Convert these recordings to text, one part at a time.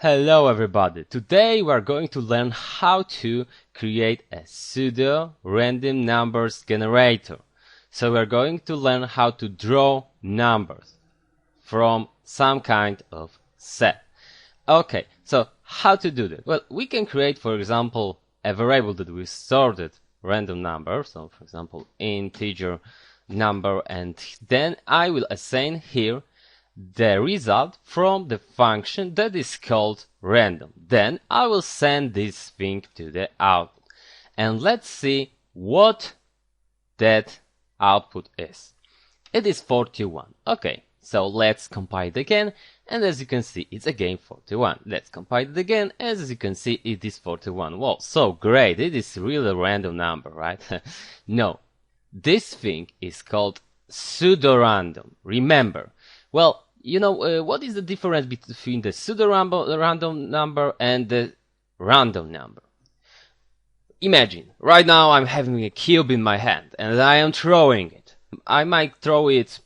Hello everybody, today we are going to learn how to create a pseudo random numbers generator. So we are going to learn how to draw numbers from some kind of set. Okay, so how to do that? Well, we can create, for example, a variable that we sorted random number, so for example integer number, and then I will assign here the result from the function that is called random. Then I will send this thing to the output. And let's see what that output is. It is 41. Okay, so let's compile it again. And as you can see, it's again 41. Let's compile it again. As you can see, it is 41. Wow, so great. It is really a random number, right? No, this thing is called pseudo-random. Remember, well, you know, what is the difference between the pseudo-random number and the random number? Imagine, right now I'm having a cube in my hand and I am throwing it. I might throw it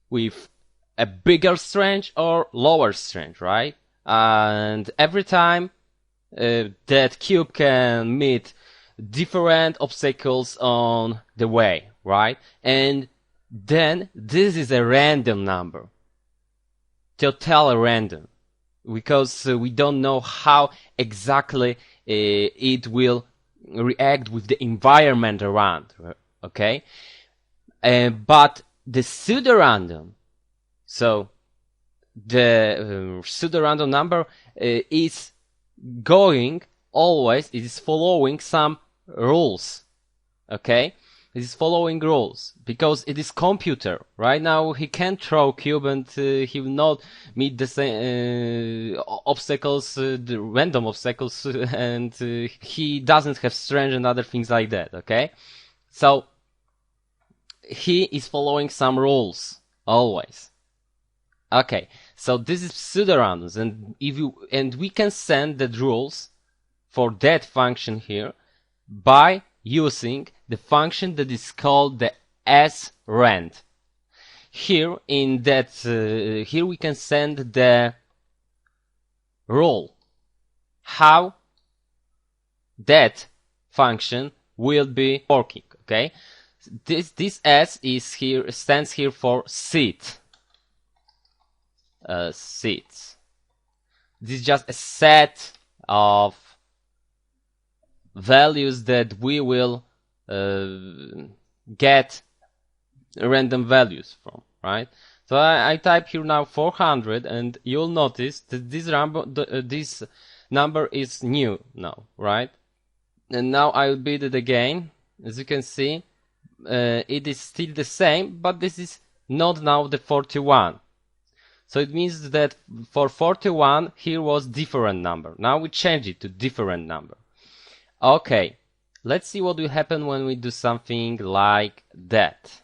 with a bigger strength or lower strength, right? And every time that cube can meet different obstacles on the way, right? And then this is a random number. Totally random, because we don't know how exactly it will react with the environment around, okay? But the pseudo-random, so the pseudo-random number is going always, it is following some rules, okay? It is following rules because it is computer. Right now he can't throw cube and he will not meet the same obstacles, the random obstacles, and he doesn't have strength and other things like that. Okay, so he is following some rules always. Okay, so this is pseudo-randoms, and we can send the rules for that function here by using the function that is called the srand. Here in that here we can send the rule how that function will be working. Okay, this s is here, stands here for seat. Seats. This is just a set of values that we will get random values from, right? So I type here now 400, and you'll notice that this number is new now, right? And now I'll beat it again. As you can see, it is still the same, but this is not now the 41. So it means that for 41 here was different number. Now we change it to different number. Okay, let's see what will happen when we do something like that.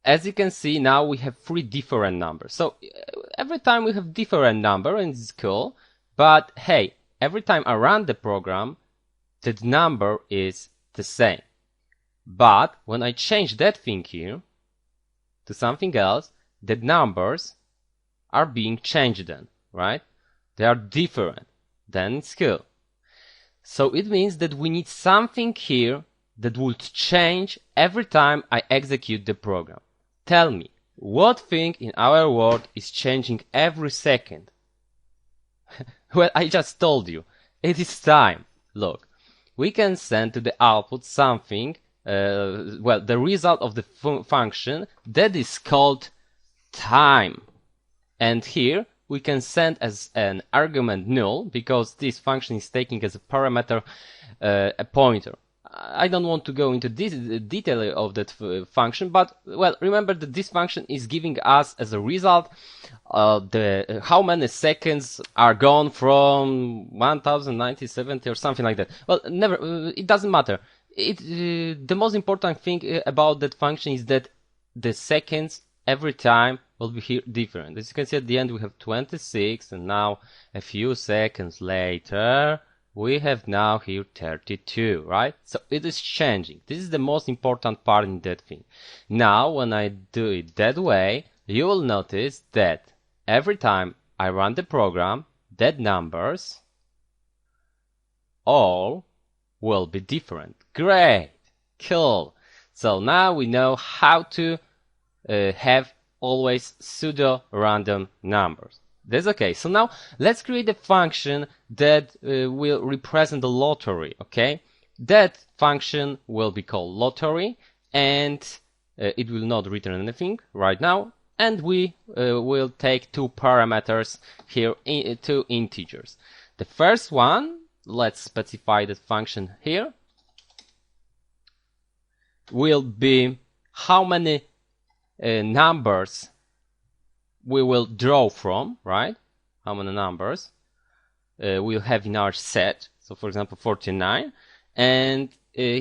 As you can see, now we have 3 different numbers. So every time we have different number, and it's cool, but hey, every time I run the program, the number is the same. But when I change that thing here to something else, the numbers are being changed then, right? They are different. Then it's cool. So it means that we need something here that would change every time I execute the program. Tell me, what thing in our world is changing every second? Well, I just told you. It is time. Look, we can send to the output something, well, the result of the function that is called time. And here we can send as an argument null, because this function is taking as a parameter a pointer. I don't want to go into this detail of that function, but well, remember that this function is giving us as a result how many seconds are gone from 1090 or something like that. Well, never, it doesn't matter. The most important thing about that function is that the seconds every time will be here different. As you can see at the end we have 26, and now a few seconds later we have now here 32, right? So it is changing. This is the most important part in that thing. Now when I do it that way, you will notice that every time I run the program, that numbers all will be different. Great, cool. So now we know how to have always pseudo random numbers. That's okay. So now let's create a function that will represent the lottery. Okay, that function will be called lottery, and it will not return anything right now. And we will take two parameters here, two integers. The first one, let's specify the function here, will be how many numbers we will draw from, right? How many numbers we'll have in our set. So for example, 49. And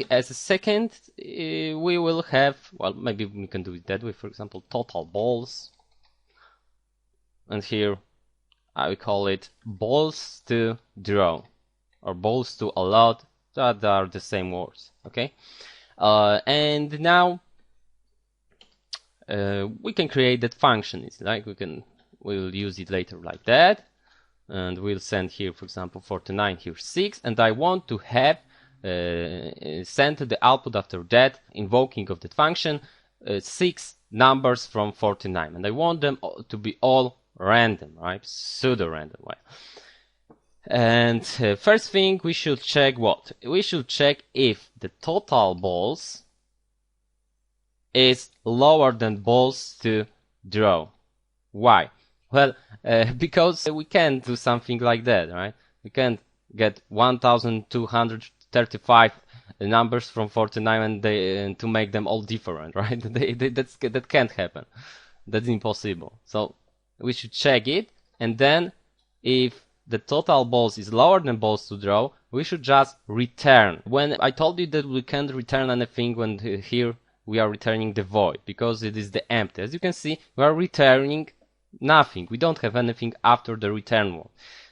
as a second, we will have, well, maybe we can do it that way. For example, total balls. And here I will call it balls to draw or balls to allowed. That are the same words, okay? And now we can create that function. It's like we'll use it later like that, and we'll send here, for example, 49 here 6, and I want to have send the output after that, invoking of that function, 6 numbers from 49, and I want them to be all random, right? Pseudo random way. And first thing we should check what? We should check if the total balls is lower than balls to draw. Why? Well, because we can't do something like that, right? We can't get 1235 numbers from 49 and to make them all different, right? That can't happen. That's impossible. So we should check it, and then if the total balls is lower than balls to draw, we should just return. When I told you that we can't return anything, when here we are returning the void, because it is the empty. As you can see, we are returning nothing. We don't have anything after the return one.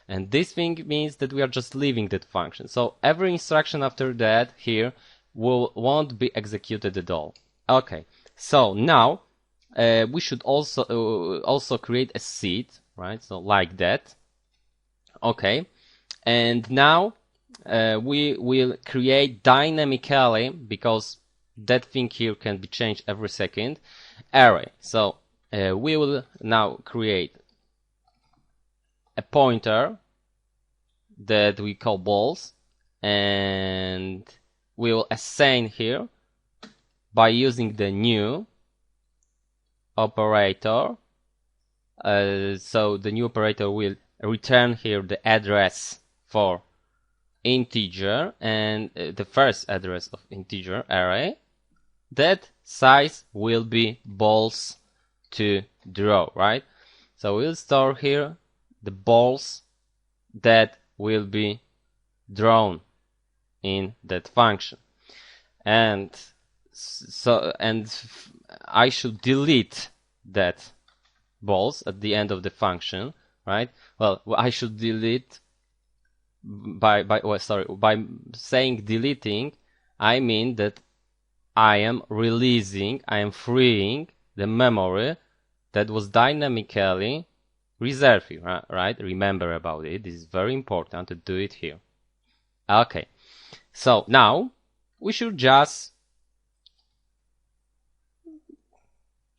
And this thing means that we are just leaving that function. So every instruction after that here won't be executed at all. Okay, so now we should also create a seed, right? So like that. Okay, and now we will create dynamically, because that thing here can be changed every second, array. So we will now create a pointer that we call balls, and we will assign here by using the new operator. So the new operator will return here the address for integer, and the first address of integer array. That size will be balls to draw, right? So we'll store here the balls that will be drawn in that function, and I should delete that balls at the end of the function, right? Well, I should delete by saying deleting. I mean that I am releasing, I am freeing the memory that was dynamically reserved here, right? Remember about it. This is very important to do it here. Okay, so now we should just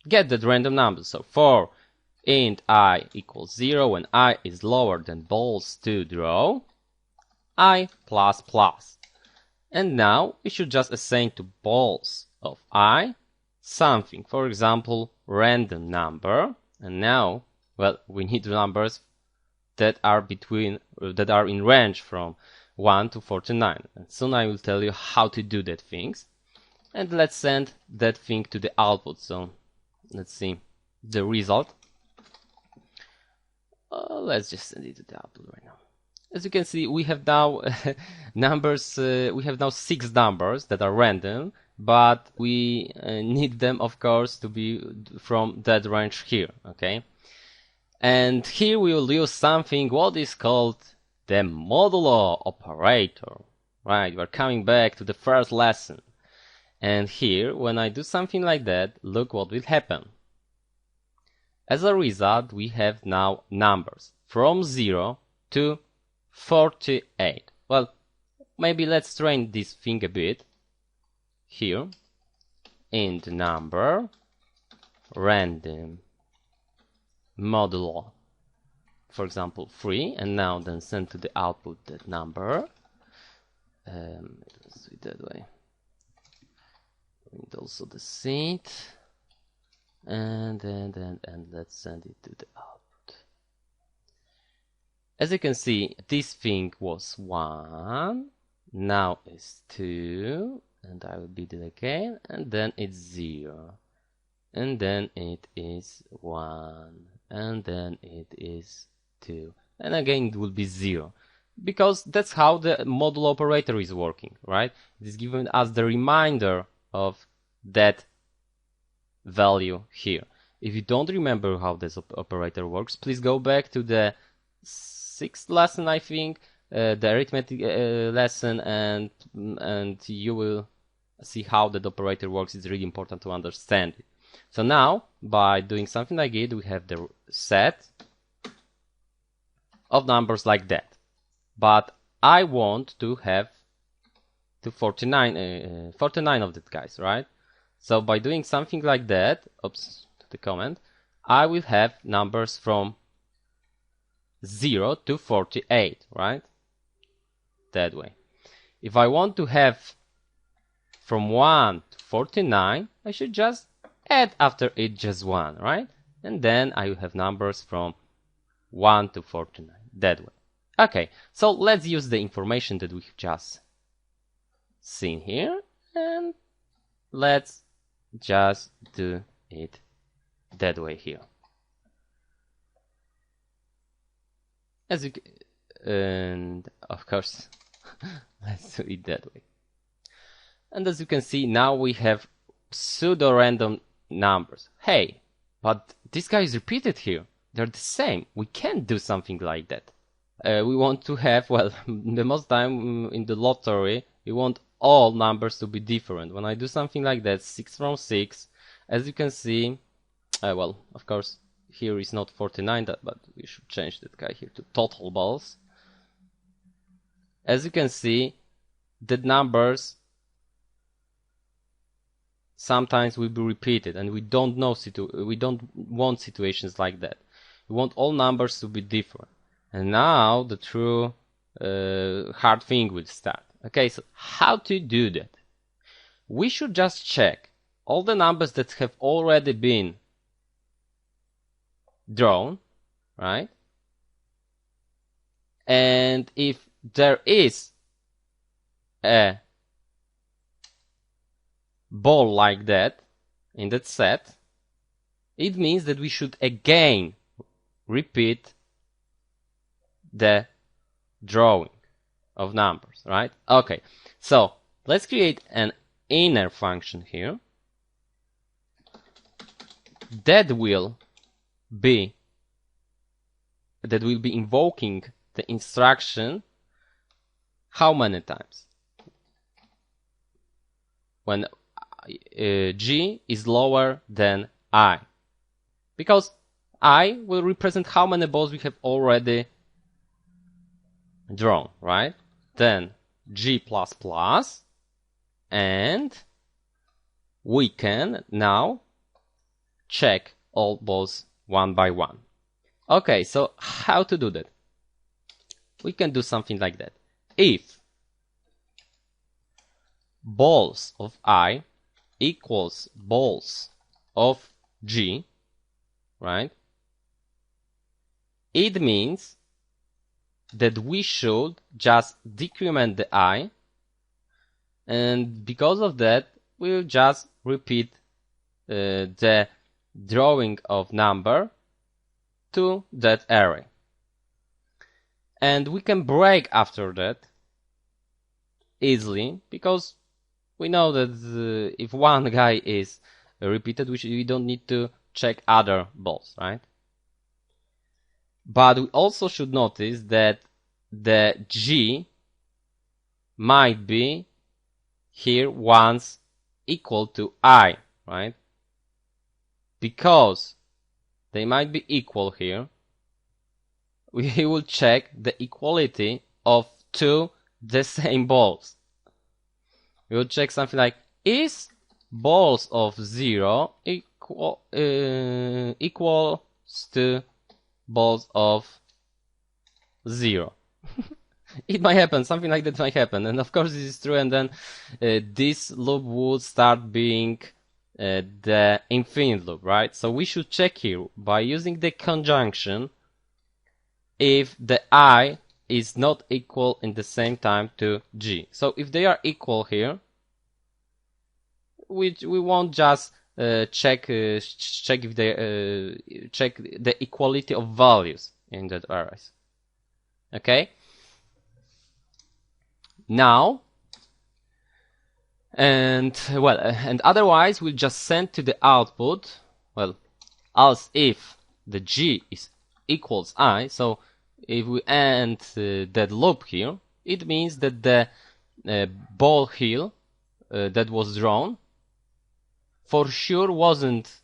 get that random number. So for int I equals 0 when I is lower than balls to draw, I plus plus. And now we should just assign to balls of I something, for example, random number. And now, well, we need numbers that are in range from 1 to 49. And soon I will tell you how to do that things. And let's send that thing to the output. So let's see the result. Let's just send it to the output right now. As you can see, we have now numbers. We have now 6 numbers that are random, but we need them, of course, to be from that range here. Okay, and here we will use something what is called the modulo operator. Right, we're coming back to the first lesson, and here, when I do something like that, look what will happen. As a result, we have now numbers from 0 to 48. Well, maybe let's train this thing a bit. Here, int number, random modulo, for example, 3, and now then send to the output that number. Let's do it that way. And also the seed. And let's send it to the output. As you can see, this thing was 1, now it's 2, and I will beat it again, and then it's 0, and then it is 1, and then it is 2, and again it will be 0, because that's how the modulo operator is working, right? It is giving us the reminder of that value here. If you don't remember how this operator works, please go back to the 6th lesson, I think, the arithmetic lesson, and you will see how that operator works. It's really important to understand it. So now, by doing something like it, we have the set of numbers like that. But I want to have 49 of that guys, right? So by doing something like that, oops, the comment, I will have numbers from 0 to 48, right? That way. If I want to have from 1 to 49, I should just add after it just 1, right? And then I will have numbers from 1 to 49, that way. Okay, so let's use the information that we've just seen here, and let's just do it that way here. As you and of course let's do it that way. And as you can see, now we have pseudo random numbers. Hey, but this guy is repeated here. They're the same. We can't do something like that. We want to have, well, the most time in the lottery, we want all numbers to be different. When I do something like that, 6 from 6, as you can see, well, of course, here is not 49, but we should change that guy here to total balls. As you can see, the numbers sometimes will be repeated, and we don't want situations like that. We want all numbers to be different. And now the true hard thing will start. Okay, so how to do that? We should just check all the numbers that have already been drawn, right? And if there is a ball like that in that set, it means that we should again repeat the drawing of numbers, right? Okay, so let's create an inner function here that will be invoking the instruction how many times? When g is lower than I, because I will represent how many balls we have already drawn, right? Then g++, and we can now check all balls one by one. Okay, so how to do that? We can do something like that. If balls of I equals balls of G, right? It means that we should just decrement the I, and because of that, we'll just repeat the drawing of number to that array. And we can break after that easily, because we know that if one guy is repeated, we don't need to check other balls, right? But we also should notice that the G might be here once equal to I, right? Because they might be equal here, we will check the equality of two the same balls. We will check something like, is balls of 0 equals to balls of 0? It might happen, something like that might happen, and of course this is true, and then this loop would start being the infinite loop, right? So we should check here by using the conjunction if the I is not equal in the same time to G. So if they are equal here, we won't just check if they check the equality of values in that arrays. Okay. Now, and otherwise we'll just send to the output, well, else if the G is equals I. So if we end that loop here, it means that the ball here that was drawn for sure wasn't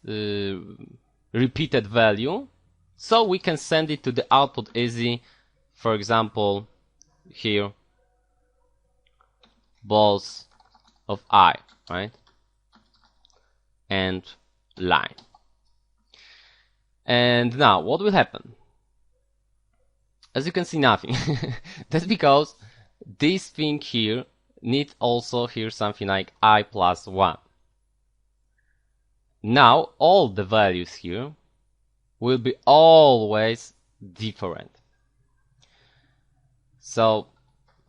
repeated value, so we can send it to the output easy. For example, here, balls of I, right? And line. And now what will happen? As you can see, nothing. That's because this thing here needs also here something like I plus 1. Now all the values here will be always different. So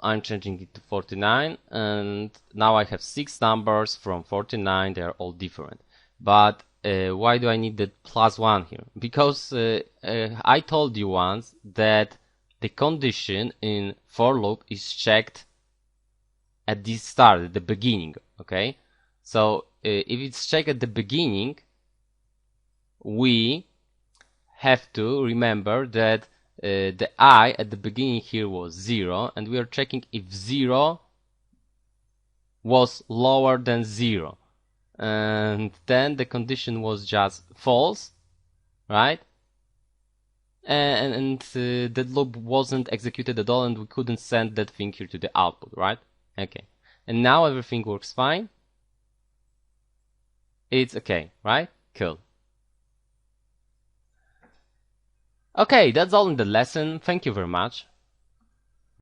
I'm changing it to 49, and now I have 6 numbers from 49. They are all different. But why do I need the plus 1 here? Because I told you once that the condition in for loop is checked at the start, at the beginning, okay? So if it's checked at the beginning, we have to remember that the I at the beginning here was 0, and we are checking if 0 was lower than 0. And then the condition was just false, right? And that loop wasn't executed at all, and we couldn't send that thing here to the output, right? Okay. And now everything works fine. It's okay, right? Cool. Okay, that's all in the lesson. Thank you very much.